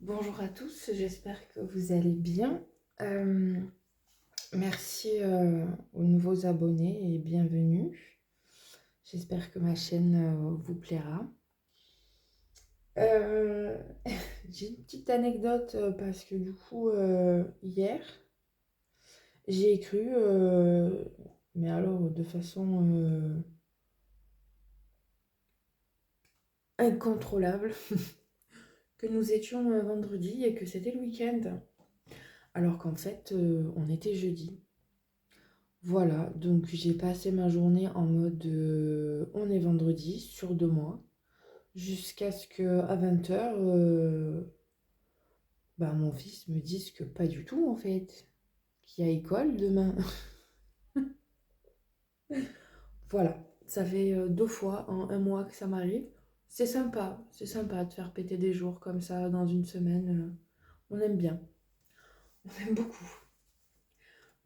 Bonjour à tous, j'espère que vous allez bien. Merci aux nouveaux abonnés et bienvenue. J'espère que ma chaîne vous plaira. Euh, j'ai une petite anecdote parce que du coup, hier, j'ai cru, mais alors de façon incontrôlable, que nous étions vendredi et que c'était le week-end. Alors qu'en fait, on était jeudi. Voilà, donc j'ai passé ma journée en mode on est vendredi, sûr de moi, jusqu'à ce que à 20h, mon fils me dise que pas du tout en fait, qu'il y a école demain. Voilà, ça fait 2 fois en un mois que ça m'arrive. C'est sympa de faire péter des jours comme ça dans une semaine. On aime bien, on aime beaucoup.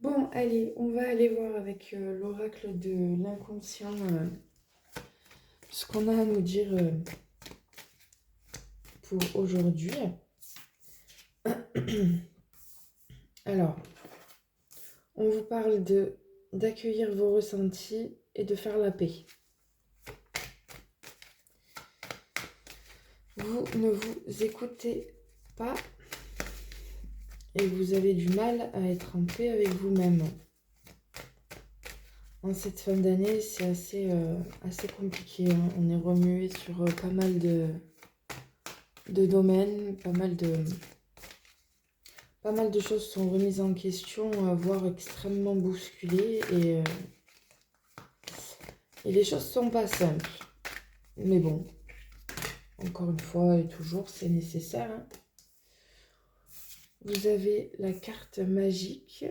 Bon, allez, on va aller voir avec l'oracle de l'inconscient ce qu'on a à nous dire pour aujourd'hui. Alors, on vous parle d'accueillir vos ressentis et de faire la paix. Vous ne vous écoutez pas et vous avez du mal à être en paix avec vous-même. En cette fin d'année, c'est assez compliqué, hein. On est remué sur pas mal de domaines, pas mal de choses sont remises en question, voire extrêmement bousculées et les choses sont pas simples. Mais bon, encore une fois et toujours, c'est nécessaire, hein. Vous avez la carte magique.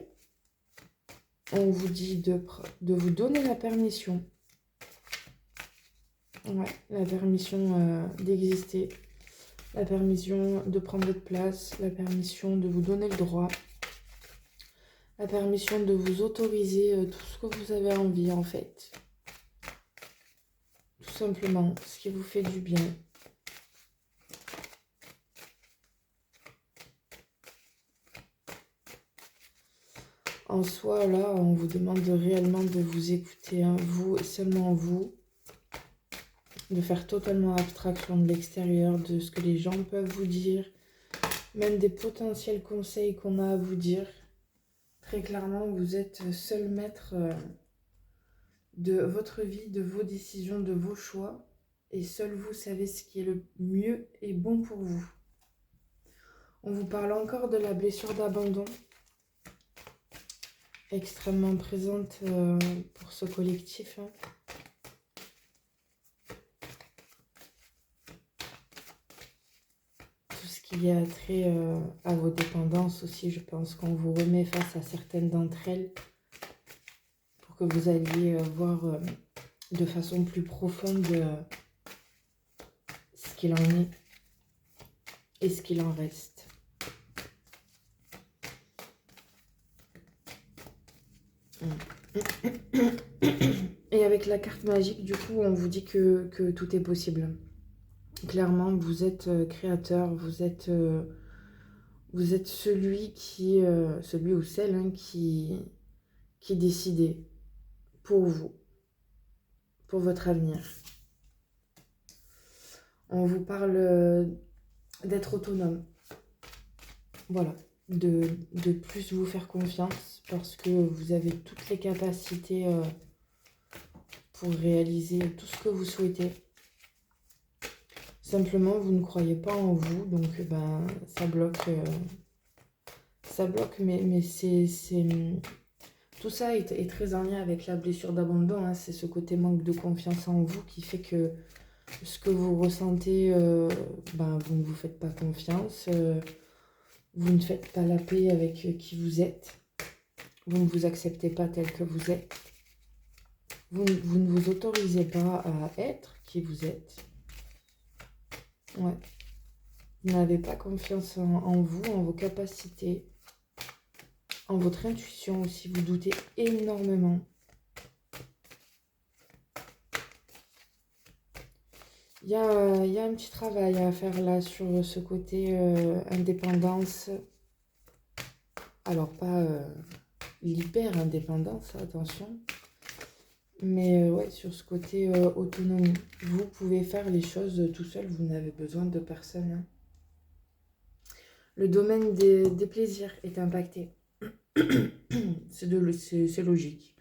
On vous dit de vous donner la permission. Ouais, la permission d'exister. La permission de prendre votre place. La permission de vous donner le droit. La permission de vous autoriser tout ce que vous avez envie en fait. Tout simplement, ce qui vous fait du bien. En soi, là, on vous demande réellement de vous écouter, hein, vous et seulement vous, de faire totalement abstraction de l'extérieur, de ce que les gens peuvent vous dire, même des potentiels conseils qu'on a à vous dire. Très clairement, vous êtes seul maître de votre vie, de vos décisions, de vos choix, et seul vous savez ce qui est le mieux et bon pour vous. On vous parle encore de la blessure d'abandon, extrêmement présente pour ce collectif, hein. Tout ce qui a trait à vos dépendances aussi, je pense qu'on vous remet face à certaines d'entre elles pour que vous alliez voir de façon plus profonde ce qu'il en est et ce qu'il en reste. Et avec la carte magique, du coup, on vous dit que tout est possible. Clairement, vous êtes créateur, vous êtes celui ou celle hein, qui décidez pour vous, pour votre avenir. On vous parle d'être autonome. Voilà, de plus vous faire confiance parce que vous avez toutes les capacités pour réaliser tout ce que vous souhaitez. Simplement, vous ne croyez pas en vous, donc ça bloque. Ça bloque, mais tout ça est très en lien avec la blessure d'abandon, hein. C'est ce côté manque de confiance en vous qui fait que ce que vous ressentez, vous ne vous faites pas confiance, vous ne faites pas la paix avec qui vous êtes, vous ne vous acceptez pas tel que vous êtes, vous ne vous autorisez pas à être qui vous êtes. Ouais. Vous n'avez pas confiance en vous, en vos capacités, en votre intuition aussi, vous doutez énormément. il y a un petit travail à faire là sur ce côté indépendance. Alors, pas l'hyper-indépendance, attention. Mais ouais, sur ce côté autonomie. Vous pouvez faire les choses tout seul, vous n'avez besoin de personne, hein. Le domaine des plaisirs est impacté. C'est logique.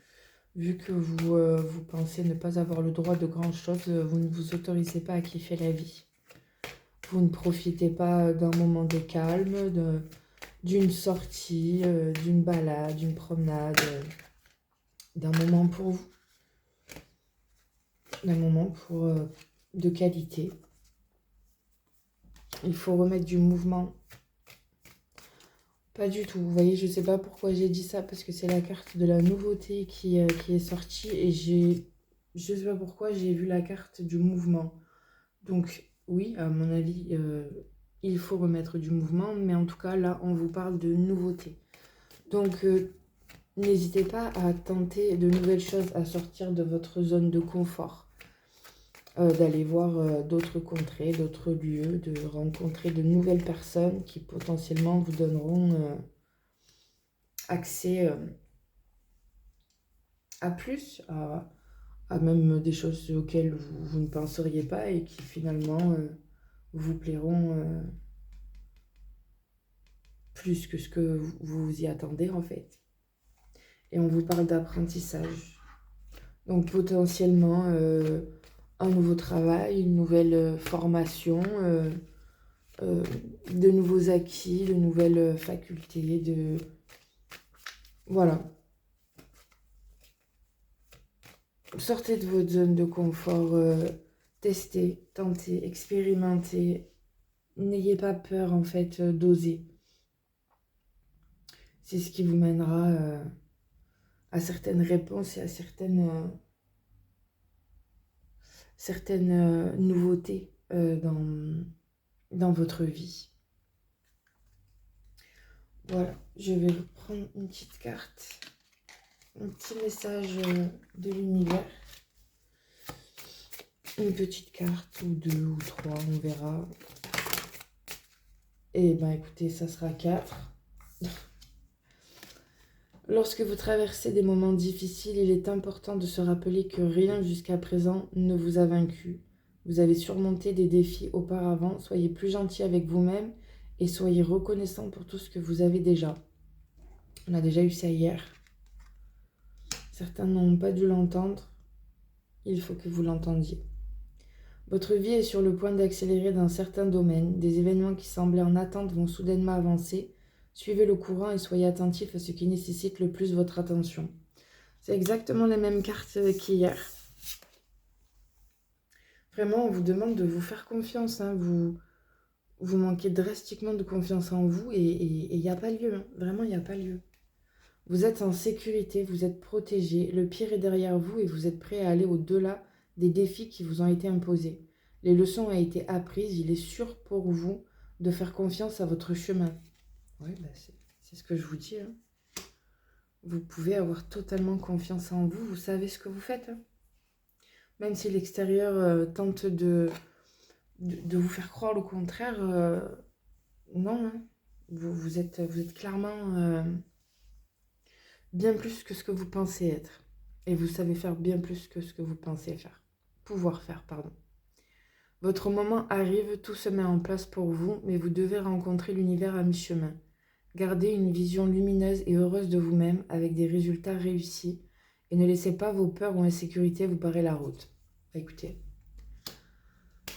Vu que vous pensez ne pas avoir le droit de grand chose, vous ne vous autorisez pas à kiffer la vie. Vous ne profitez pas d'un moment de calme, d'une sortie, d'une balade, d'une promenade, d'un moment pour vous. D'un moment de qualité. Il faut remettre du mouvement. Pas du tout. Vous voyez, je ne sais pas pourquoi j'ai dit ça, parce que c'est la carte de la nouveauté qui est sortie. Et je ne sais pas pourquoi j'ai vu la carte du mouvement. Donc oui, à mon avis, il faut remettre du mouvement. Mais en tout cas, là, on vous parle de nouveauté. Donc n'hésitez pas à tenter de nouvelles choses, à sortir de votre zone de confort. D'aller voir d'autres contrées, d'autres lieux, de rencontrer de nouvelles personnes qui potentiellement vous donneront accès à plus, à même des choses auxquelles vous ne penseriez pas et qui finalement vous plairont plus que ce que vous y attendez en fait. Et on vous parle d'apprentissage. Donc potentiellement un nouveau travail, une nouvelle formation, de nouveaux acquis, de nouvelles facultés, Voilà. Sortez de votre zone de confort, testez, tentez, expérimentez. N'ayez pas peur en fait d'oser. C'est ce qui vous mènera à certaines réponses et à certaines nouveautés dans votre vie. Voilà, je vais vous prendre une petite carte, un petit message de l'univers. Une petite carte, ou deux, ou trois, on verra. Et ben écoutez, ça sera 4. Lorsque vous traversez des moments difficiles, il est important de se rappeler que rien jusqu'à présent ne vous a vaincu. Vous avez surmonté des défis auparavant, soyez plus gentil avec vous-même et soyez reconnaissant pour tout ce que vous avez déjà. On a déjà eu ça hier. Certains n'ont pas dû l'entendre, il faut que vous l'entendiez. Votre vie est sur le point d'accélérer dans certains domaines. Des événements qui semblaient en attente vont soudainement avancer. Suivez le courant et soyez attentif à ce qui nécessite le plus votre attention. C'est exactement les mêmes cartes qu'hier. Vraiment, on vous demande de vous faire confiance. Hein. Vous manquez drastiquement de confiance en vous et il n'y a pas lieu. Hein. Vraiment, il n'y a pas lieu. Vous êtes en sécurité, vous êtes protégé. Le pire est derrière vous et vous êtes prêt à aller au-delà des défis qui vous ont été imposés. Les leçons ont été apprises. Il est sûr pour vous de faire confiance à votre chemin. Oui, bah c'est ce que je vous dis. Hein. Vous pouvez avoir totalement confiance en vous. Vous savez ce que vous faites. Hein. Même si l'extérieur tente de vous faire croire le contraire, non. Hein. Vous êtes clairement bien plus que ce que vous pensez être. Et vous savez faire bien plus que ce que vous pensez faire. Pouvoir faire, pardon. Votre moment arrive, tout se met en place pour vous, mais vous devez rencontrer l'univers à mi-chemin. Gardez une vision lumineuse et heureuse de vous-même avec des résultats réussis et ne laissez pas vos peurs ou insécurités vous barrer la route. Écoutez,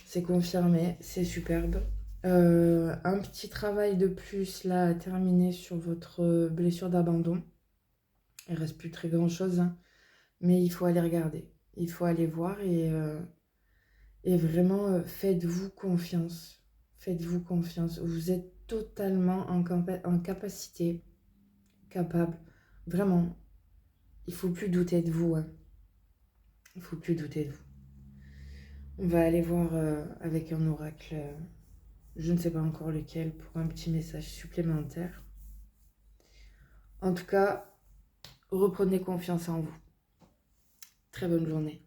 c'est confirmé, c'est superbe. Un petit travail de plus là à terminer sur votre blessure d'abandon. Il ne reste plus très grand chose, hein, mais il faut aller regarder. Il faut aller voir et vraiment faites-vous confiance. Faites-vous confiance. Vous êtes totalement en capacité, capable. Vraiment, il ne faut plus douter de vous. Hein. Il ne faut plus douter de vous. On va aller voir avec un oracle, je ne sais pas encore lequel, pour un petit message supplémentaire. En tout cas, reprenez confiance en vous. Très bonne journée.